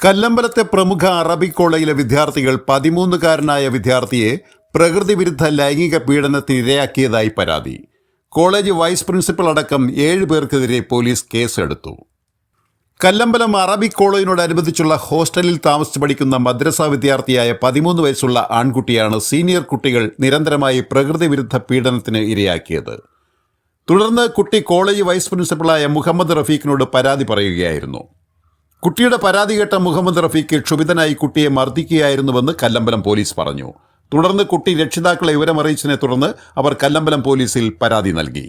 കല്ലമ്പലത്തെ പ്രമുഖ അറബിക് കോളേജിലെ വിദ്യാർത്ഥികൾ 13-കാരനായ വിദ്യാർത്ഥിയെ പ്രകൃതി വിരുദ്ധ ലൈംഗിക പീഡനത്തിന് ഇരയാക്കിയതായി പരാതി. കോളേജ് വൈസ് പ്രിൻസിപ്പൽ അടക്കം 7 പേർക്കെതിരെ പോലീസ് കേസെടുത്തു. കല്ലമ്പലം അറബിക് കോളേജിനോടനുബന്ധിച്ചുള്ള ഹോസ്റ്റലിൽ താമസിച്ച് പഠിക്കുന്ന മദ്രസ വിദ്യാർത്ഥിയായ 13 വയസ്സുള്ള ആൺകുട്ടിയാണ് സീനിയർ കുട്ടികൾ നിരന്തരമായി പ്രകൃതി വിരുദ്ധ പീഡനത്തിന് ഇരയാക്കിയത്. തുടർന്ന് കുട്ടി കോളേജ് വൈസ് പ്രിൻസിപ്പളായ മുഹമ്മദ് റഫീഖിനോട് പരാതി പറയുകയായിരുന്നു. കുട്ടിയുടെ പരാതി കേട്ട മുഹമ്മദ് റഫീഖ് ക്ഷുഭിതനായി കുട്ടിയെ മർദ്ദിക്കുകയായിരുന്നുവെന്ന് കല്ലമ്പലം പോലീസ് പറഞ്ഞു. തുടർന്ന് കുട്ടി രക്ഷിതാക്കളെ വിവരമറിയിച്ചതിനെ തുടർന്ന് അവർ കല്ലമ്പലം പോലീസിൽ പരാതി നൽകി.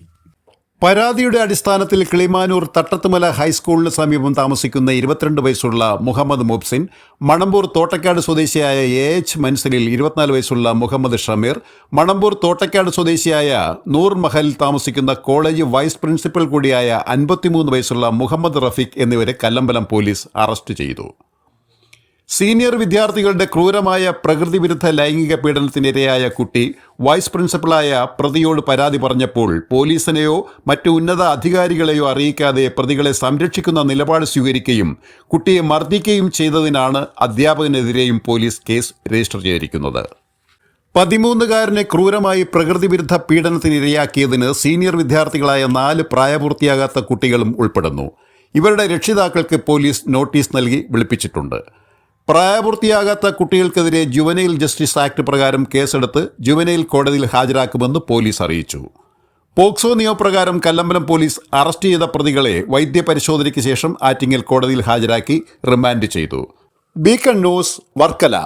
പരാതിയുടെ അടിസ്ഥാനത്തിൽ കിളിമാനൂർ തട്ടത്തുമല ഹൈസ്കൂളിന് സമീപം താമസിക്കുന്ന 22 വയസ്സുള്ള മുഹമ്മദ് മുബ്സിൻ, മണമ്പൂർ തോട്ടക്കാട് സ്വദേശിയായ AH മൻസിലിൽ 24 വയസ്സുള്ള മുഹമ്മദ് ഷമീർ, മണമ്പൂർ തോട്ടക്കാട് സ്വദേശിയായ നൂർ മഹലിൽ താമസിക്കുന്ന കോളേജ് വൈസ് പ്രിൻസിപ്പൽ കൂടിയായ 53 വയസ്സുള്ള മുഹമ്മദ് റഫീഖ് എന്നിവരെ കല്ലമ്പലം പോലീസ് അറസ്റ്റ് ചെയ്തു. സീനിയർ വിദ്യാർത്ഥികളുടെ ക്രൂരമായ പ്രകൃതി വിരുദ്ധ ലൈംഗിക പീഡനത്തിനിരയായ കുട്ടി വൈസ് പ്രിൻസിപ്പളായ പ്രതിയോട് പരാതി പറഞ്ഞപ്പോൾ പോലീസിനെയോ മറ്റു ഉന്നത അധികാരികളെയോ അറിയിക്കാതെ പ്രതികളെ സംരക്ഷിക്കുന്ന നിലപാട് സ്വീകരിക്കുകയും കുട്ടിയെ മർദ്ദിക്കുകയും ചെയ്തതിനാണ് അധ്യാപകനെതിരെയും പോലീസ് കേസ് രജിസ്റ്റർ ചെയ്തിരിക്കുന്നത്. 13-കാരനെ ക്രൂരമായി പ്രകൃതി വിരുദ്ധ പീഡനത്തിനിരയാക്കിയതിന് സീനിയർ വിദ്യാർത്ഥികളായ 4 പ്രായപൂർത്തിയാകാത്ത കുട്ടികളും ഉൾപ്പെടുന്നു. ഇവരുടെ രക്ഷിതാക്കൾക്ക് പോലീസ് നോട്ടീസ് നൽകി വിളിപ്പിച്ചിട്ടുണ്ട്. പ്രായപൂർത്തിയാകാത്ത കുട്ടികൾക്കെതിരെ ജുവനൈൽ ജസ്റ്റിസ് ആക്ട് പ്രകാരം കേസെടുത്ത് ജുവനൈൽ കോടതിയിൽ ഹാജരാക്കുമെന്ന് പോലീസ് അറിയിച്ചു. പോക്സോ നിയമപ്രകാരം കല്ലമ്പലം പോലീസ് അറസ്റ്റ് ചെയ്ത പ്രതികളെ വൈദ്യപരിശോധനയ്ക്ക് ശേഷം ആറ്റിങ്ങൽ കോടതിയിൽ ഹാജരാക്കി റിമാൻഡ് ചെയ്തു. Beacon news, Varkala.